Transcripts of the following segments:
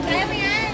Kaya mo yan.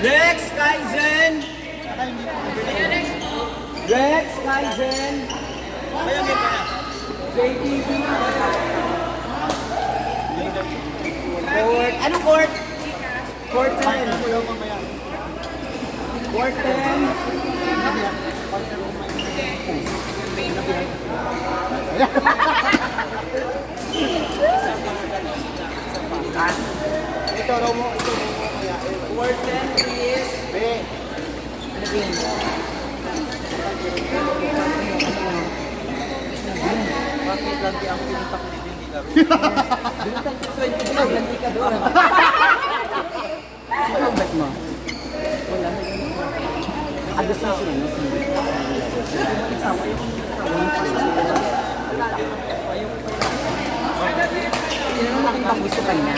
Rex Kaizen! Rex Kaizen! JTV! Court! Anong court? Court 10! Court 10! Ito raw mo kaya. Court 10 please! B. Ano ba yun? Bakit lagi ang pinitak ni Hindi laro? Binutang ko 20 vlog, hindi ka doon. Sino ang bet mo? Wala. Agos na sila, no? Isama yung sino naman ang gusto ka niya?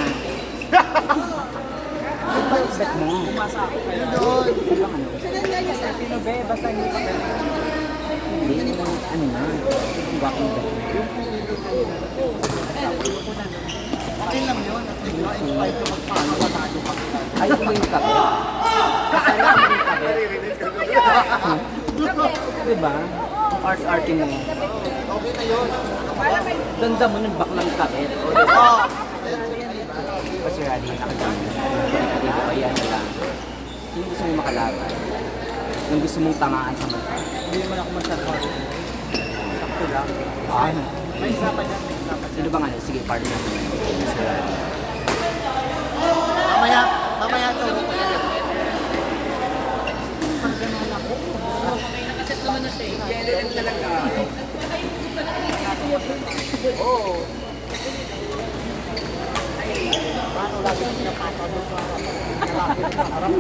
Ano ba yung bet mo? Pumasa ako kayo. Ano bang ano? Sino be? Basta hindi ka bet. Hindi, ano na? Ang bakit bet mo? Okay lang yun. At invite ko magpapatado ka. Ay, yung kape. Masaya ang yung kape. Diba? Ang art-arting mo. Okay na yun. Ganda mo ng baklang kape. Oo. Kasi rally na nakaganda. Dito ba yan lang? Yung gusto mong makalaban. Yung gusto mong tamaan sa mata. Hindi naman ako masyadong. Sakto lang. Ah, May isa pa dyan. May isa pa dyan. sino ba nga? Sige, partner. Mamaya ito. Oo. Paano lagi ang pinapatado sa lalaki ng harap?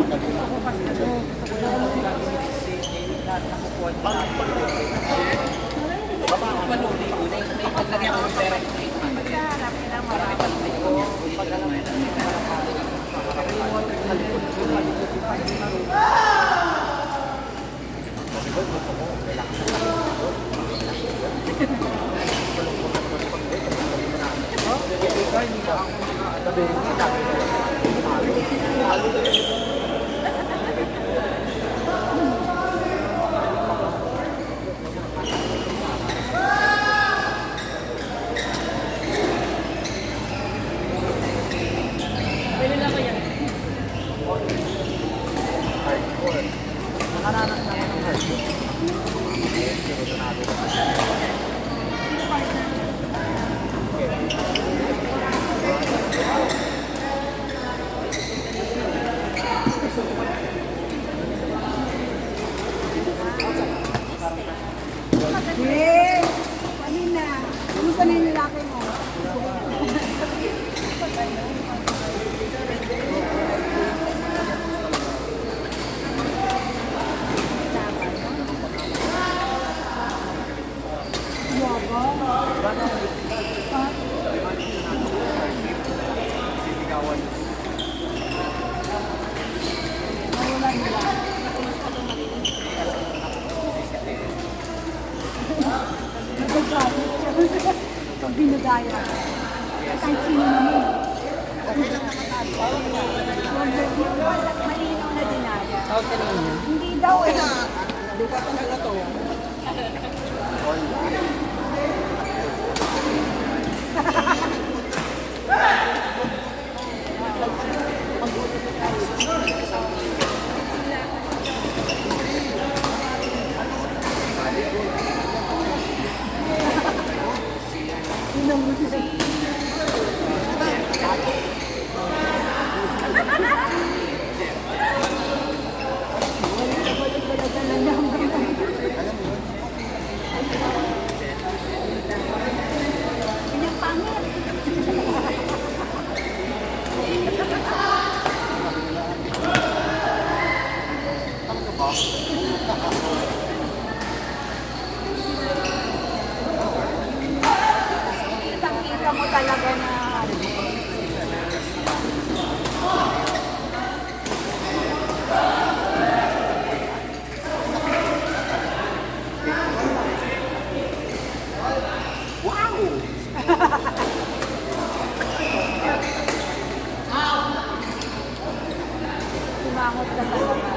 Hey! Kanina. Kumusta na yung lalaki mo? Pag binagaya. Kahit sino naman. Okay lang naman tayo. Malinaw na dinaya. Tawag ka naman yan. Hindi daw eh. Lupa talaga to. Balik-balikan lang naman. Kitang-kita mo talaga na tumangot ka talaga.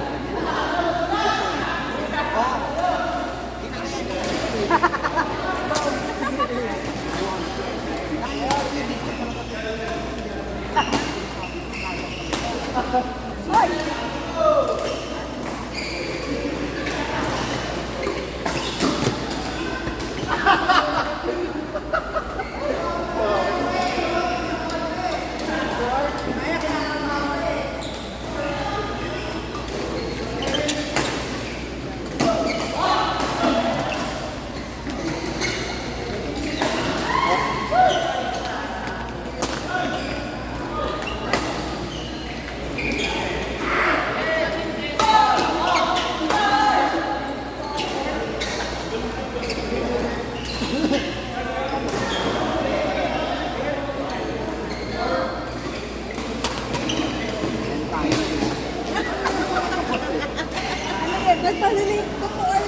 Nagpalilig ko po ay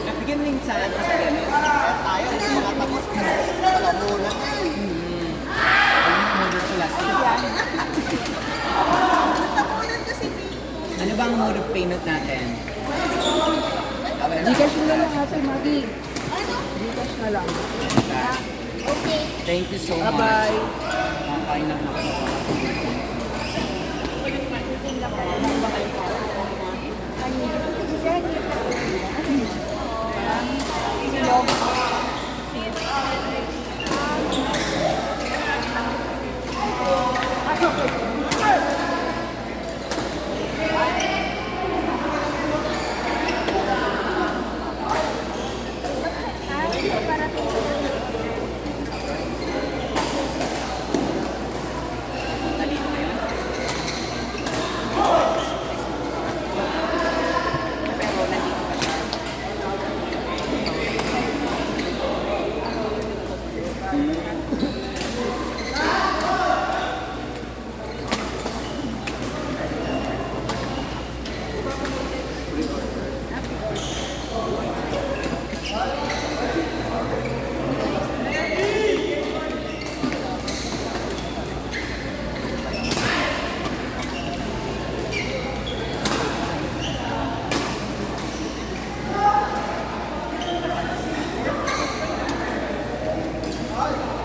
Nabigyan mo yung saan sa ganun. Tayo, hindi makatapos. Palamunan na eh. Mode of plastic. Ano ba ang mode of payment natin? Gcash mo na lang ate, Maggie. Gcash na lang. Thank you so much. Bye-bye. Makain na ako.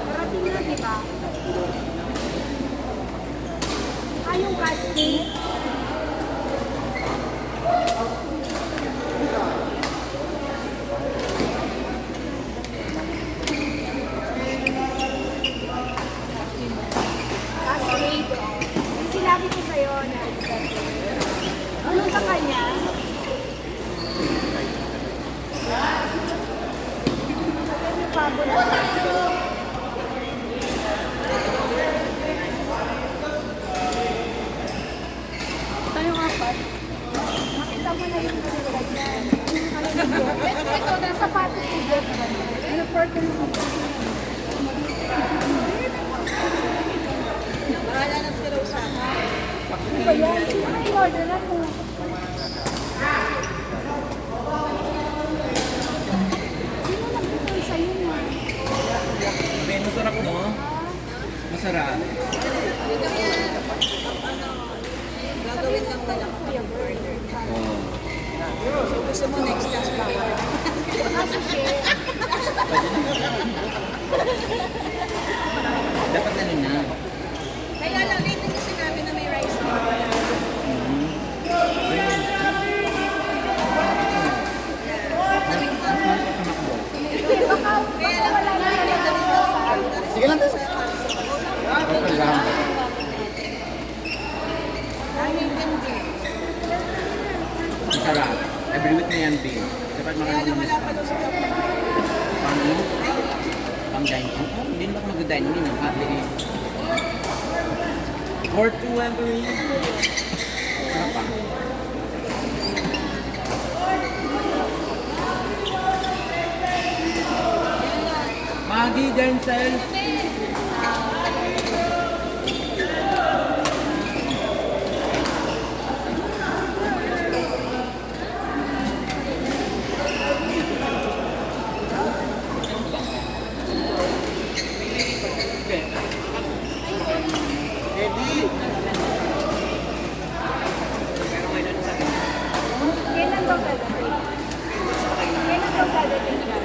Parating na, di ba? Yung casting. Casting. Sinabi ko sa'yo na ano sa kanya? May pabo na. Tayong apat. Makita mo na yung kanilang yan. Ito, nasa pato ko dyan. Ano, purple mo. Bahala na si Rosa. Ano ba yan? Ay, order na po. Sino nagbigay sa'yo mo? Ben, masarap no? Masarap. Gagawin lang nila kapag order. Oh. So gusto mo next class power. Kaso share. Dapat ano na. Kaya lang, dito niyo sinabi na may rice. Hindi, baka wala na talaga sa akin. Sige lang. Masarap. Every week na yan, babe. Dapat makakaroon ng discount. Pang ano? Pang dining. Oh, hindi naman ako mag-dining. Hindi naman. Hindi. 4, 2, 1, 3. Sarap pa. Denzel. Kailan daw dadating? Kailan daw dadating siya?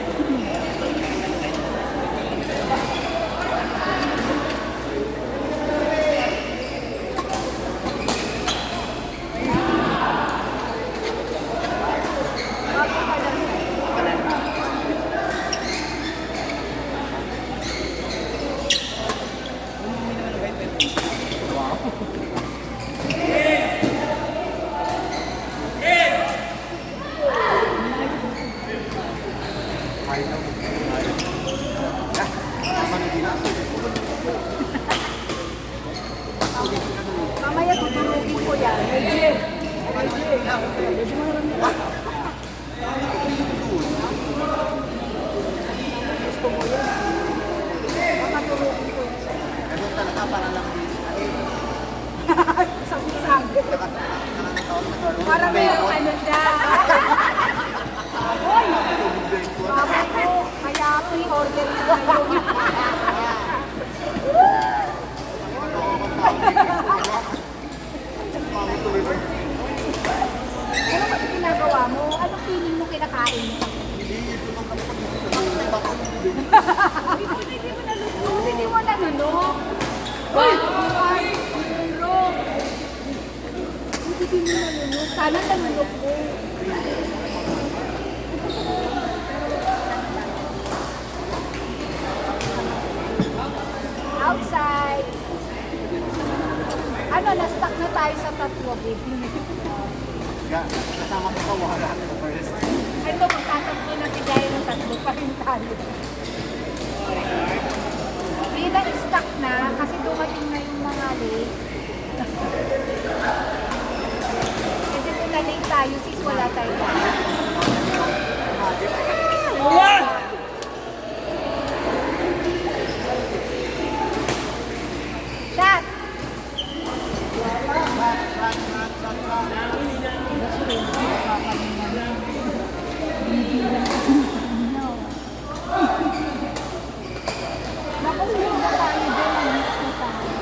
Bago pa lang. Mamaya tutulogin ko yan. Gusto mo yan? Makatulogin ko yan. Ganun talaga para lang din. Sabi-sabi. Nakakataon na gano'n. Para mayroong ano siya. Hoy! Babay ko, kaya pre-order ko ngayon. Ano kasi ginagawa mo? Anong feeling mo kinakain mo? Hindi mo nalunok. Uy! Nalunok. Hindi mo nalunok. Sana nalunok ko. Outside. Ano, na-stuck na tayo sa tatlo, baby. Kasama ko sa wala na first. Ito, magtatatlo na si Jai ng tatlo pa rin tayo. Bilang stuck na, kasi dumating na yung mga late. Kasi kung na-late tayo, sis, wala tayo. Shot! Naku, sino ba tayo doon? Mix na tayo.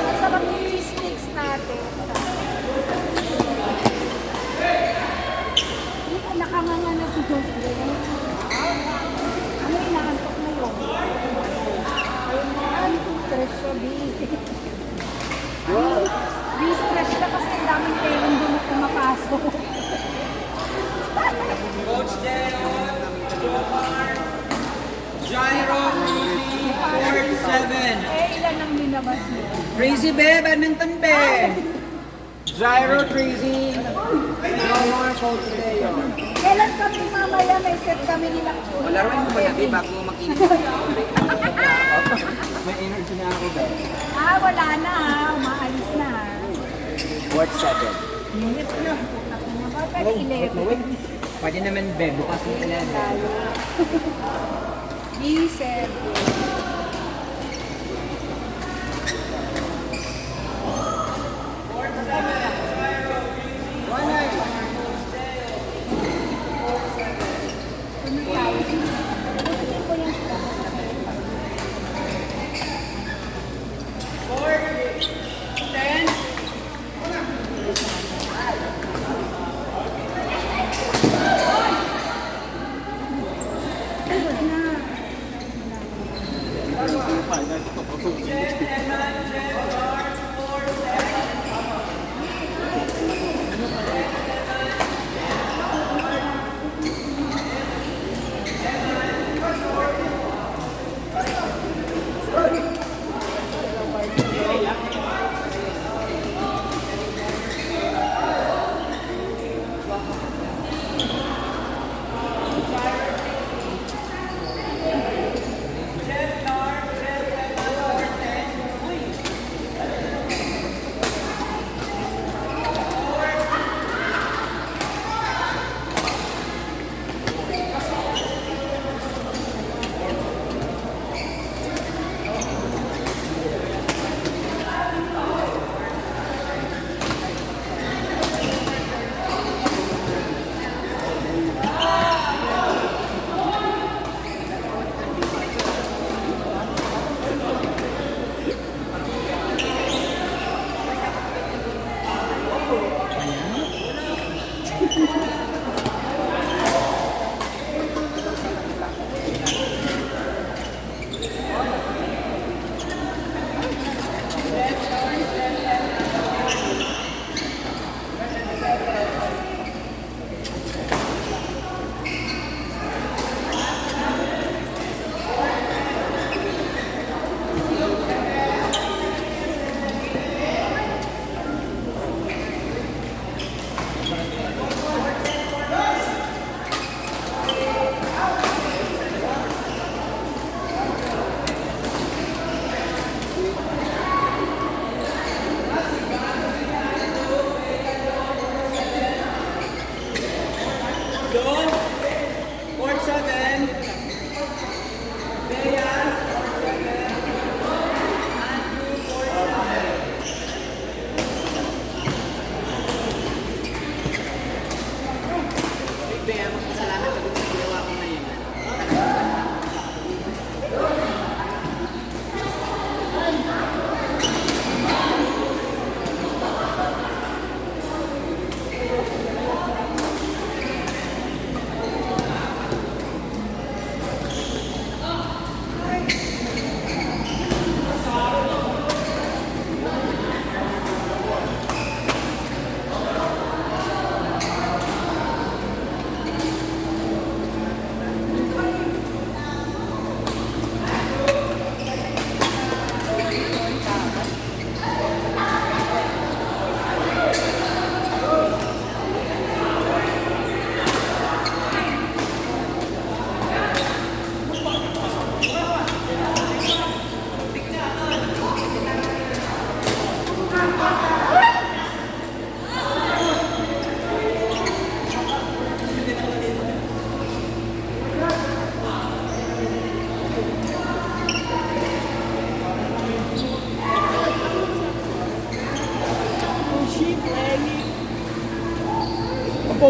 Ang sarap yung cheese sticks natin. Nakanganga na si Jose. Ano inaantok na yun? Ayun na, stress siya, B. Stress siya kasi ang daming payong doon na pumapasok. Coach Deon, Jomar, Gyro, Rudy, 4-7. Eh, ilan ang linabas mo? Crazy be, badminton be. Gyro, Crazy. Jomar, Coach Deon. Kailan kami mamaya may set kami nilang churi? Malaruin mo ba natin bago mag-init? May energy na ako ba? Ah, wala na ha. Umaalis na ha. Court 7. Minit na. Bakit 11? Pwede naman be, bukas ng 11. B7. Ano tayo? Tututin ko yan sila.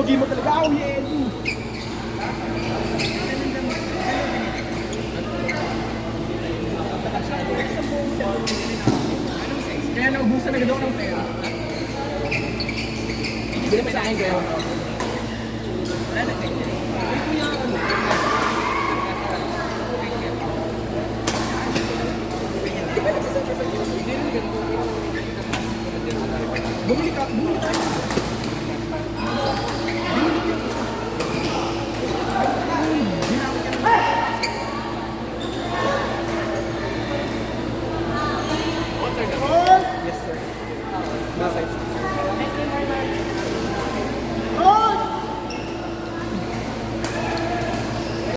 pogi mo talaga. Oh, yeah, Edu. Kaya naubusan agad ako ng pera. Bili mo sa akin kayo.